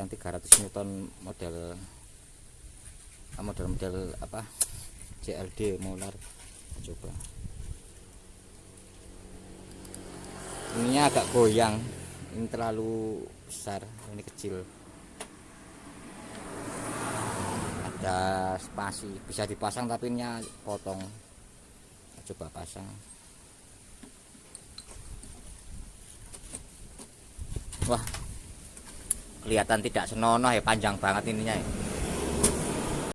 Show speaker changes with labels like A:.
A: yang 300 Newton model apa JLD molar. Coba ininya agak goyang, ini terlalu besar, ini kecil. Ada spasi, bisa dipasang tapi ini potong. Coba pasang. Wah, kelihatan tidak senonoh ya, panjang banget ininya ya.